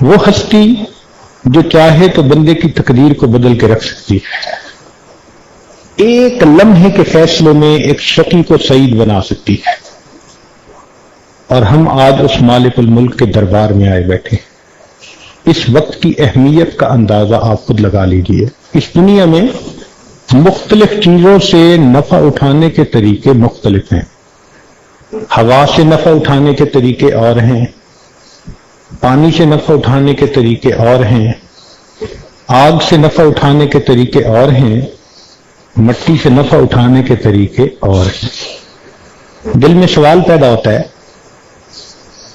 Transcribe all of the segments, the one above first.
وہ ہستی جو چاہے تو بندے کی تقدیر کو بدل کے رکھ سکتی ہے، ایک لمحے کے فیصلے میں ایک شقی کو سعید بنا سکتی ہے، اور ہم آج اس مالک الملک کے دربار میں آئے بیٹھے ہیں۔ اس وقت کی اہمیت کا اندازہ آپ خود لگا لیجئے۔ اس دنیا میں مختلف چیزوں سے نفع اٹھانے کے طریقے مختلف ہیں۔ ہوا سے نفع اٹھانے کے طریقے اور ہیں، پانی سے نفع اٹھانے کے طریقے اور ہیں، آگ سے نفع اٹھانے کے طریقے اور ہیں، مٹی سے نفع اٹھانے کے طریقے اور ہیں۔ دل میں سوال پیدا ہوتا ہے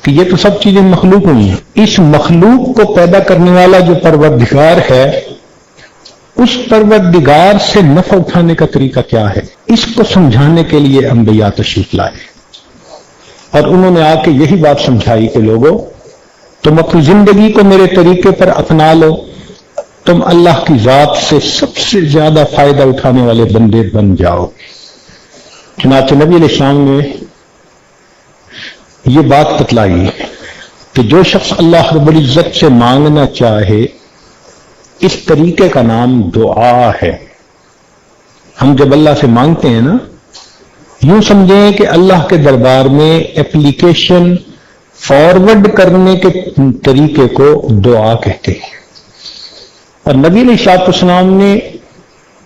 کہ یہ تو سب چیزیں مخلوق ہوئی ہیں، اس مخلوق کو پیدا کرنے والا جو پروردگار ہے، اس پروردگار سے نفع اٹھانے کا طریقہ کیا ہے؟ اس کو سمجھانے کے لیے انبیاء تشریف لائے، اور انہوں نے آ کے یہی بات سمجھائی کہ لوگوں، تم اپنی زندگی کو میرے طریقے پر اپنا لو، تم اللہ کی ذات سے سب سے زیادہ فائدہ اٹھانے والے بندے بن جاؤ۔ چنانچہ نبی علیہ السلام نے یہ بات بتلائی کہ جو شخص اللہ رب العزت سے مانگنا چاہے، اس طریقے کا نام دعا ہے۔ ہم جب اللہ سے مانگتے ہیں نا، یوں سمجھیں کہ اللہ کے دربار میں اپلیکیشن فارورڈ کرنے کے طریقے کو دعا کہتے ہیں، اور نبی علیہ السلام نے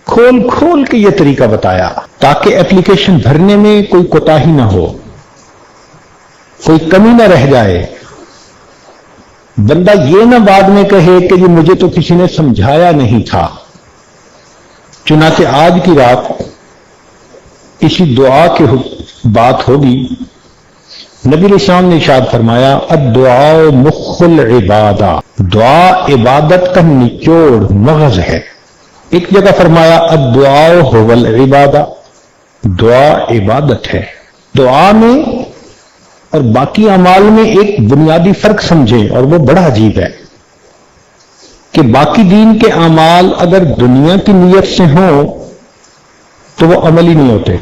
کھول کھول کے یہ طریقہ بتایا تاکہ اپلیکیشن بھرنے میں کوئی کوتاہی نہ ہو، کوئی کمی نہ رہ جائے، بندہ یہ نہ بعد میں کہے کہ یہ مجھے تو کسی نے سمجھایا نہیں تھا۔ چنانچہ آج کی رات اسی دعا کی بات ہوگی۔ نبی علیہ السلام نے ارشاد فرمایا، الدعاء مخ العبادہ، دعا عبادت کا نچوڑ مغز ہے۔ ایک جگہ فرمایا الدعاء هو العبادہ، دعا عبادت ہے۔ دعا میں اور باقی اعمال میں ایک بنیادی فرق سمجھیں، اور وہ بڑا عجیب ہے کہ باقی دین کے اعمال اگر دنیا کی نیت سے ہوں تو وہ عملی نہیں ہوتے۔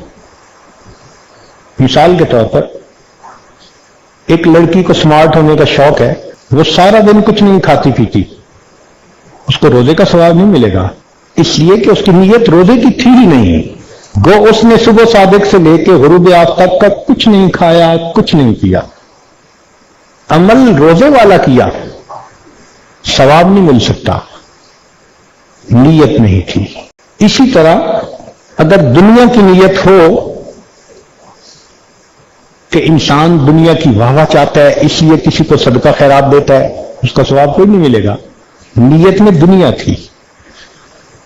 مثال کے طور پر ایک لڑکی کو سمارٹ ہونے کا شوق ہے، وہ سارا دن کچھ نہیں کھاتی پیتی، اس کو روزے کا ثواب نہیں ملے گا، اس لیے کہ اس کی نیت روزے کی تھی ہی نہیں۔ گو اس نے صبح صادق سے لے کے غروب آفتاب تک کچھ نہیں کھایا، کچھ نہیں کیا، عمل روزے والا کیا، ثواب نہیں مل سکتا، نیت نہیں تھی۔ اسی طرح اگر دنیا کی نیت ہو کہ انسان دنیا کی واہ واہ چاہتا ہے، اس لیے کسی کو صدقہ خیرات دیتا ہے، اس کا ثواب کوئی نہیں ملے گا، نیت میں دنیا تھی۔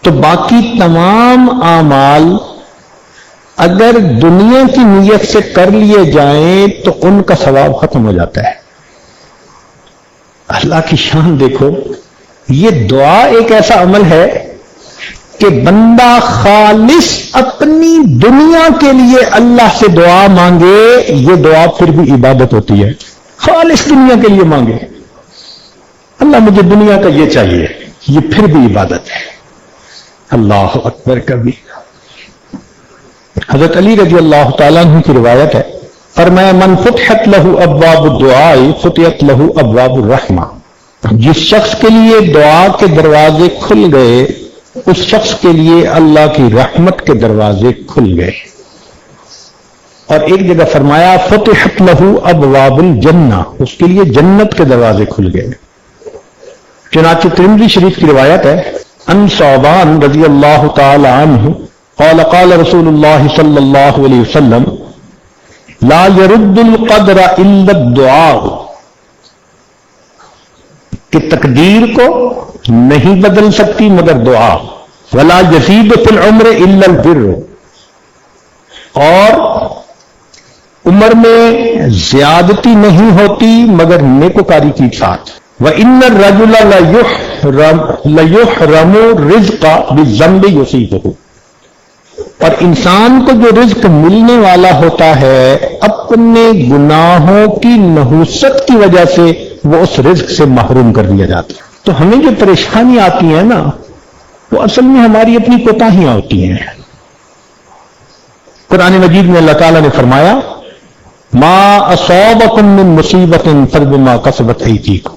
تو باقی تمام اعمال اگر دنیا کی نیت سے کر لیے جائیں تو ان کا ثواب ختم ہو جاتا ہے۔ اللہ کی شان دیکھو، یہ دعا ایک ایسا عمل ہے کہ بندہ خالص اپنی دنیا کے لیے اللہ سے دعا مانگے، یہ دعا پھر بھی عبادت ہوتی ہے۔ خالص دنیا کے لیے مانگے، اللہ مجھے دنیا کا یہ چاہیے، یہ پھر بھی عبادت ہے۔ اللہ اکبر کبھی۔ حضرت علی رضی اللہ تعالیٰ عنہ کی روایت ہے، فرمایا من فتحت لہ ابواب الدعاء فتحت لہ ابواب الرحمہ، جس شخص کے لیے دعا کے دروازے کھل گئے، اس شخص کے لیے اللہ کی رحمت کے دروازے کھل گئے۔ اور ایک جگہ فرمایا فتحت لہ ابواب الجنہ، اس کے لیے جنت کے دروازے کھل گئے۔ چنانچہ ترمذی شریف کی روایت ہے، ان ثوبان رضی اللہ تعالی عنہ قال قال رسول اللہ صلی اللہ علیہ وسلم لا يرد القدر الا الدعاء، کہ تقدیر کو نہیں بدل سکتی مگر دعا، ولا يزيد في العمر الا البر، اور عمر میں زیادتی نہیں ہوتی مگر نیکوکاری کی ساتھ۔ وَإِنَّ الرَّجُلَ لَيُحْرَمُ الرِّزْقَ بِالذَّنبِ يُصِيبُهُ، اور انسان کو جو رزق ملنے والا ہوتا ہے اپنے گناہوں کی نحوست کی وجہ سے وہ اس رزق سے محروم کر دیا جاتا ہے۔ تو ہمیں جو پریشانی آتی ہے نا، وہ اصل میں ہماری اپنی کوتاہیاں ہوتی ہیں۔ قرآن مجید میں اللہ تعالیٰ نے فرمایا ما اصابکم من مصیبت فبما کسبت ایدیکم،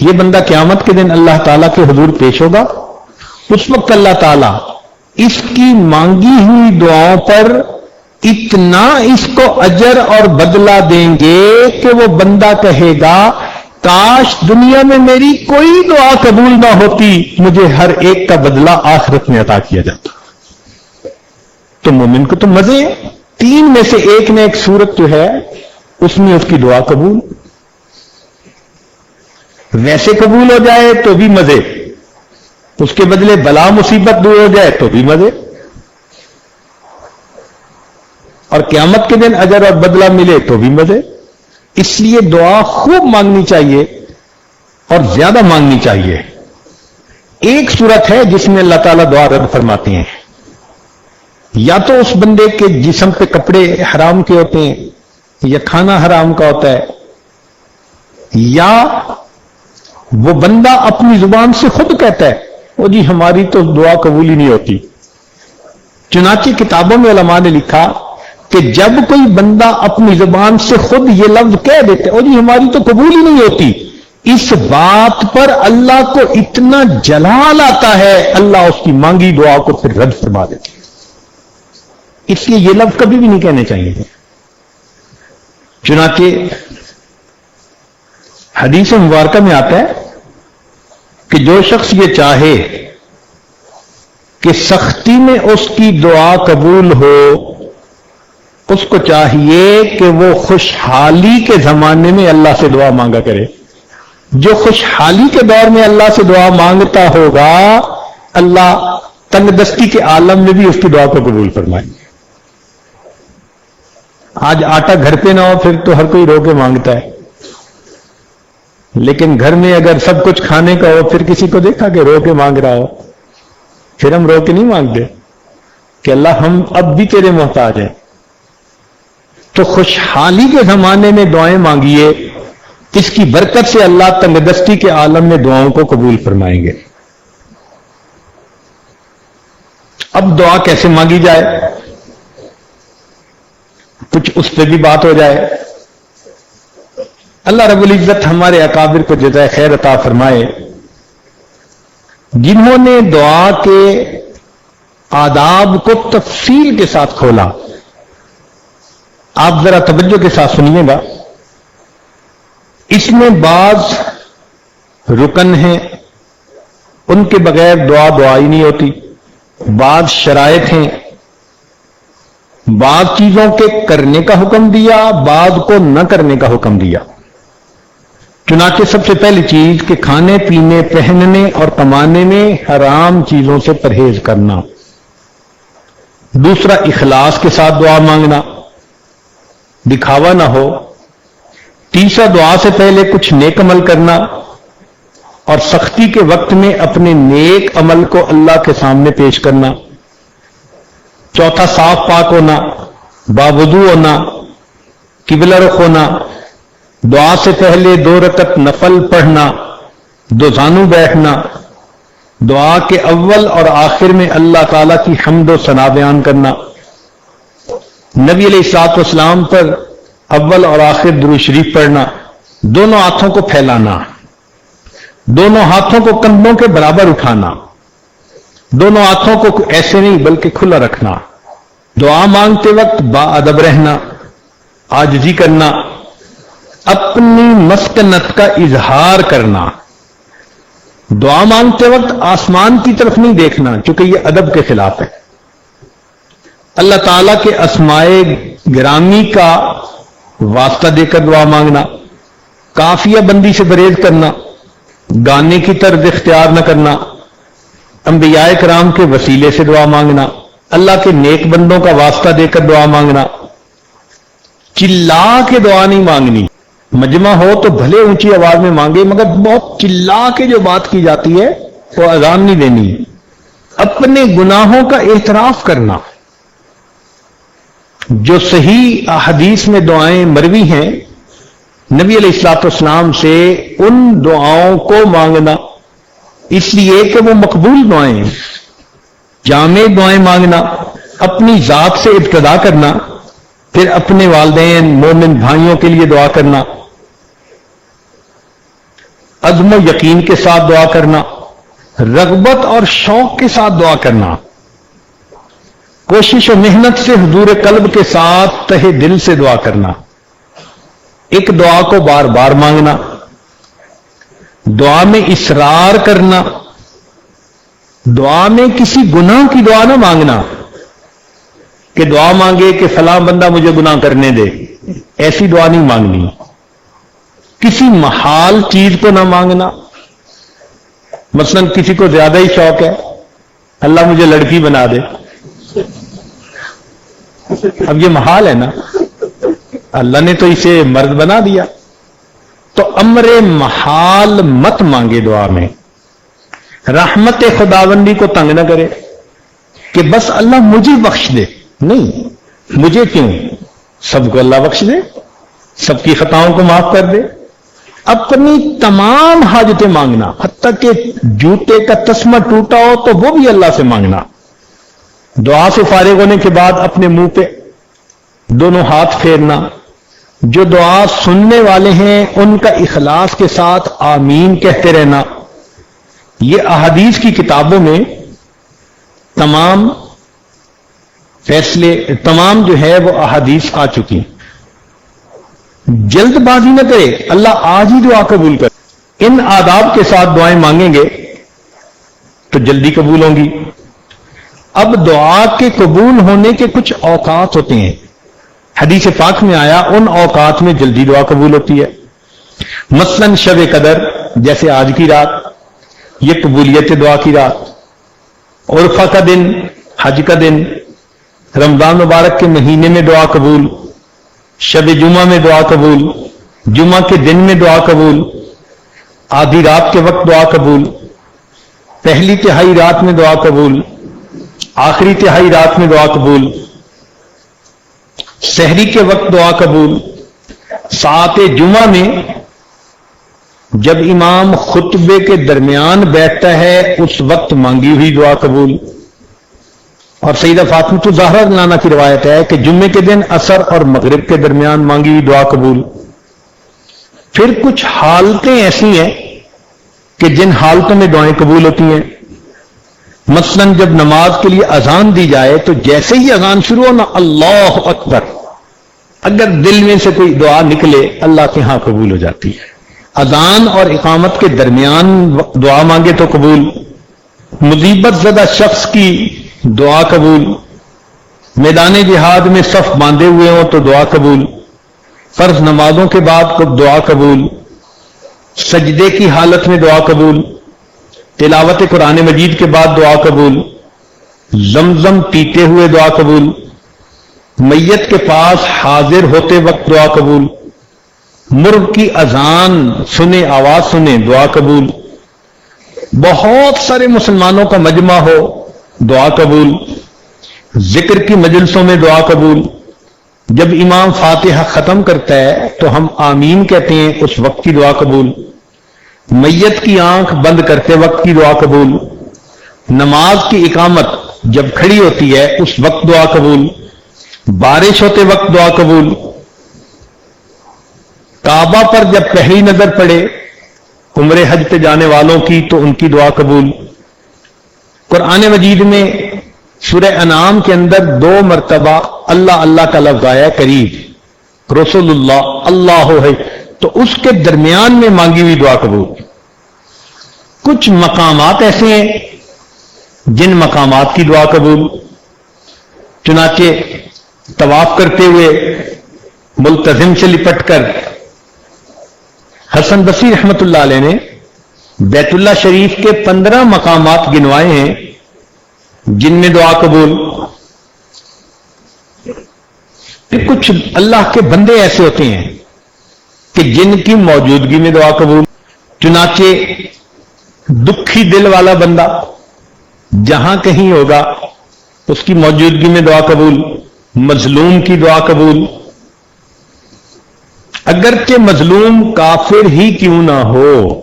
یہ بندہ قیامت کے دن اللہ تعالیٰ کے حضور پیش ہوگا. اس وقت اللہ تعالیٰ اس کی مانگی ہوئی دعاؤں پر اتنا اس کو اجر اور بدلہ دیں گے کہ وہ بندہ کہے گا کاش دنیا میں میری کوئی دعا قبول نہ ہوتی, مجھے ہر ایک کا بدلہ آخرت میں عطا کیا جاتا. تو مومن کو تو مزے ہیں, 3 میں سے ایک نہ ایک صورت جو ہے اس میں اس کی دعا قبول, ویسے قبول ہو جائے تو بھی مزے, اس کے بدلے بلا مصیبت دور ہو جائے تو بھی مزے, اور قیامت کے دن اجر اور بدلہ ملے تو بھی مزے. اس لیے دعا خوب مانگنی چاہیے اور زیادہ مانگنی چاہیے. ایک صورت ہے جس میں اللہ تعالیٰ دعا رد فرماتے ہیں, یا تو اس بندے کے جسم پہ کپڑے حرام کے ہوتے ہیں یا کھانا حرام کا ہوتا ہے, یا وہ بندہ اپنی زبان سے خود کہتا ہے وہ جی ہماری تو دعا قبول ہی نہیں ہوتی. چنانچہ کتابوں میں علماء نے لکھا کہ جب کوئی بندہ اپنی زبان سے خود یہ لفظ کہہ دیتے او جی ہماری تو قبول ہی نہیں ہوتی, اس بات پر اللہ کو اتنا جلال آتا ہے, اللہ اس کی مانگی دعا کو پھر رد فرما دیتے. اس لیے یہ لفظ کبھی بھی نہیں کہنے چاہیے. چنانچہ حدیث مبارکہ میں آتا ہے کہ جو شخص یہ چاہے کہ سختی میں اس کی دعا قبول ہو, اس کو چاہیے کہ وہ خوشحالی کے زمانے میں اللہ سے دعا مانگا کرے. جو خوشحالی کے دور میں اللہ سے دعا مانگتا ہوگا اللہ تنگ دستی کے عالم میں بھی اس کی دعا کو قبول فرمائیں گے. آج آٹا گھر پہ نہ ہو پھر تو ہر کوئی رو کے مانگتا ہے, لیکن گھر میں اگر سب کچھ کھانے کا ہو پھر کسی کو دیکھا کہ رو کے مانگ رہا ہو, پھر ہم رو کے نہیں مانگتے کہ اللہ ہم اب بھی تیرے محتاج ہیں. تو خوشحالی کے زمانے میں دعائیں مانگیے, اس کی برکت سے اللہ تنگ دستی کے عالم میں دعاؤں کو قبول فرمائیں گے. اب دعا کیسے مانگی جائے کچھ اس پہ بھی بات ہو جائے. اللہ رب العزت ہمارے اکابر کو جزائے خیر عطا فرمائے, جنہوں نے دعا کے آداب کو تفصیل کے ساتھ کھولا. آپ ذرا توجہ کے ساتھ سنیے گا. اس میں بعض رکن ہیں ان کے بغیر دعا ہی نہیں ہوتی, بعض شرائط ہیں, بعض چیزوں کے کرنے کا حکم دیا, بعض کو نہ کرنے کا حکم دیا. چنانچہ سب سے پہلی چیز کہ کھانے پینے پہننے اور کمانے میں حرام چیزوں سے پرہیز کرنا. دوسرا اخلاص کے ساتھ دعا مانگنا, دکھاوا نہ ہو. تیسرا دعا سے پہلے کچھ نیک عمل کرنا اور سختی کے وقت میں اپنے نیک عمل کو اللہ کے سامنے پیش کرنا. چوتھا صاف پاک ہونا, باوضو ہونا, قبلہ رخ ہونا, دعا سے پہلے 2 رکعت نفل پڑھنا, 2 زانو بیٹھنا, دعا کے اول اور آخر میں اللہ تعالی کی حمد و ثنا بیان کرنا, نبی علیہ الصلوۃ والسلام پر اول اور آخر درود شریف پڑھنا, دونوں ہاتھوں کو پھیلانا, دونوں ہاتھوں کو کندھوں کے برابر اٹھانا, دونوں ہاتھوں کو ایسے نہیں بلکہ کھلا رکھنا, دعا مانگتے وقت با ادب رہنا, عاجزی کرنا, اپنی مسکنت کا اظہار کرنا. دعا مانگتے وقت آسمان کی طرف نہیں دیکھنا کیونکہ یہ ادب کے خلاف ہے. اللہ تعالیٰ کے اسمائے گرامی کا واسطہ دے کر دعا مانگنا, کافیہ بندی سے پرہیز کرنا, گانے کی طرز اختیار نہ کرنا, انبیاء کرام کے وسیلے سے دعا مانگنا, اللہ کے نیک بندوں کا واسطہ دے کر دعا مانگنا. چلا کے دعا نہیں مانگنی, مجمع ہو تو بھلے اونچی آواز میں مانگے مگر بہت چلا کے جو بات کی جاتی ہے وہ اذان نہیں دینی. اپنے گناہوں کا اعتراف کرنا. جو صحیح احادیث میں دعائیں مروی ہیں نبی علیہ الصلوۃ والسلام سے, ان دعاؤں کو مانگنا اس لیے کہ وہ مقبول دعائیں ہیں. جامع دعائیں مانگنا, اپنی ذات سے ابتدا کرنا, پھر اپنے والدین مومن بھائیوں کے لیے دعا کرنا, عزم و یقین کے ساتھ دعا کرنا، رغبت اور شوق کے ساتھ دعا کرنا، کوشش و محنت سے حضور قلب کے ساتھ تہہ دل سے دعا کرنا، ایک دعا کو بار بار مانگنا، دعا میں اصرار کرنا، دعا میں کسی گناہ کی دعا نہ مانگنا کہ دعا مانگے کہ فلاں بندہ مجھے گناہ کرنے دے، ایسی دعا نہیں مانگنی۔ کسی محال چیز کو نہ مانگنا، مثلا کسی کو زیادہ ہی شوق ہے اللہ مجھے لڑکی بنا دے، اب یہ محال ہے نا، اللہ نے تو اسے مرد بنا دیا، تو امر محال مت مانگے دعا میں۔ رحمت خداوندی کو تنگ نہ کرے کہ بس اللہ مجھے بخش دے، نہیں، مجھے کیوں، سب کو اللہ بخش دے، سب کی خطاؤں کو معاف کر دے۔ اپنی تمام حاجتیں مانگنا، حتیٰ کہ جوتے کا تسمہ ٹوٹا ہو تو وہ بھی اللہ سے مانگنا۔ دعا سے فارغ ہونے کے بعد اپنے منہ پہ دونوں ہاتھ پھیرنا، جو دعا سننے والے ہیں ان کا اخلاص کے ساتھ آمین کہتے رہنا۔ یہ احادیث کی کتابوں میں تمام فیصلے، تمام جو ہے وہ احادیث آ چکی۔ جلد بازی نہ کرے، اللہ آج ہی دعا قبول کرے۔ ان آداب کے ساتھ دعائیں مانگیں گے تو جلدی قبول ہوں گی۔ اب دعا کے قبول ہونے کے کچھ اوقات ہوتے ہیں، حدیث پاک میں آیا ان اوقات میں جلدی دعا قبول ہوتی ہے۔ مثلا شب قدر جیسے آج کی رات، یہ قبولیت دعا کی رات۔ عرفہ کا دن، حج کا دن، رمضان مبارک کے مہینے میں دعا قبول، شب جمعہ میں دعا قبول، جمعہ کے دن میں دعا قبول، آدھی رات کے وقت دعا قبول، پہلی تہائی رات میں دعا قبول، آخری تہائی رات میں دعا قبول، سحری کے وقت دعا قبول، ساعت جمعہ میں جب امام خطبے کے درمیان بیٹھتا ہے اس وقت مانگی ہوئی دعا قبول۔ اور سیدہ فاطمہ الزہرا عنہا کی روایت ہے کہ جمعے کے دن عصر اور مغرب کے درمیان مانگی ہوئی دعا قبول۔ پھر کچھ حالتیں ایسی ہیں کہ جن حالتوں میں دعائیں قبول ہوتی ہیں، مثلا جب نماز کے لیے اذان دی جائے تو جیسے ہی اذان شروع ہو نا اللہ اکبر، اگر دل میں سے کوئی دعا نکلے اللہ کے ہاں قبول ہو جاتی ہے۔ اذان اور اقامت کے درمیان دعا مانگے تو قبول، مصیبت زدہ شخص کی دعا قبول، میدان جہاد میں صف باندھے ہوئے ہوں تو دعا قبول، فرض نمازوں کے بعد دعا قبول، سجدے کی حالت میں دعا قبول، تلاوت قرآن مجید کے بعد دعا قبول، زمزم پیتے ہوئے دعا قبول، میت کے پاس حاضر ہوتے وقت دعا قبول، مرغ کی اذان سنے، آواز سنے، دعا قبول، بہت سارے مسلمانوں کا مجمع ہو دعا قبول، ذکر کی مجلسوں میں دعا قبول، جب امام فاتحہ ختم کرتا ہے تو ہم آمین کہتے ہیں اس وقت کی دعا قبول، میت کی آنکھ بند کرتے وقت کی دعا قبول، نماز کی اقامت جب کھڑی ہوتی ہے اس وقت دعا قبول، بارش ہوتے وقت دعا قبول، کعبہ پر جب پہلی نظر پڑے عمرے حج پہ جانے والوں کی تو ان کی دعا قبول۔ قرآن مجید میں سورہ انعام کے اندر 2 مرتبہ اللہ اللہ کا لفظ آیا، قریب، رسول اللہ، اللہ ہے، تو اس کے درمیان میں مانگی ہوئی دعا قبول۔ کچھ مقامات ایسے ہیں جن مقامات کی دعا قبول، چنانچہ طواف کرتے ہوئے ملتزم سے لپٹ کر حسن بصری رحمت اللہ علیہ نے بیت اللہ شریف کے 15 مقامات گنوائے ہیں جن میں دعا قبول۔ پھر کچھ اللہ کے بندے ایسے ہوتے ہیں کہ جن کی موجودگی میں دعا قبول، چنانچہ دکھی دل والا بندہ جہاں کہیں ہوگا اس کی موجودگی میں دعا قبول، مظلوم کی دعا قبول، اگرچہ مظلوم کافر ہی کیوں نہ ہو،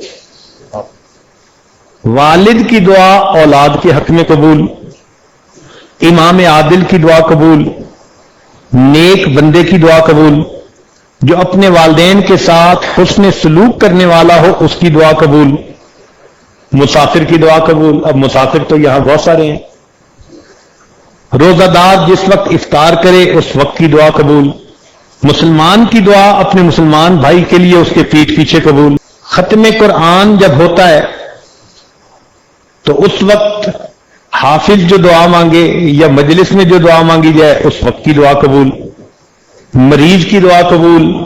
والد کی دعا اولاد کے حق میں قبول، امام عادل کی دعا قبول، نیک بندے کی دعا قبول، جو اپنے والدین کے ساتھ حسن سلوک کرنے والا ہو اس کی دعا قبول، مسافر کی دعا قبول۔ اب مسافر تو یہاں بہت سارے ہیں۔ روزہ دار جس وقت افطار کرے اس وقت کی دعا قبول، مسلمان کی دعا اپنے مسلمان بھائی کے لیے اس کے پیٹھ پیچھے قبول۔ ختم قرآن جب ہوتا ہے تو اس وقت حافظ جو دعا مانگے یا مجلس میں جو دعا مانگی جائے اس وقت کی دعا قبول، مریض کی دعا قبول،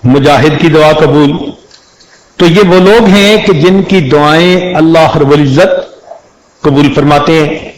مجاہد کی دعا قبول۔ تو یہ وہ لوگ ہیں کہ جن کی دعائیں اللہ رب العزت قبول فرماتے ہیں۔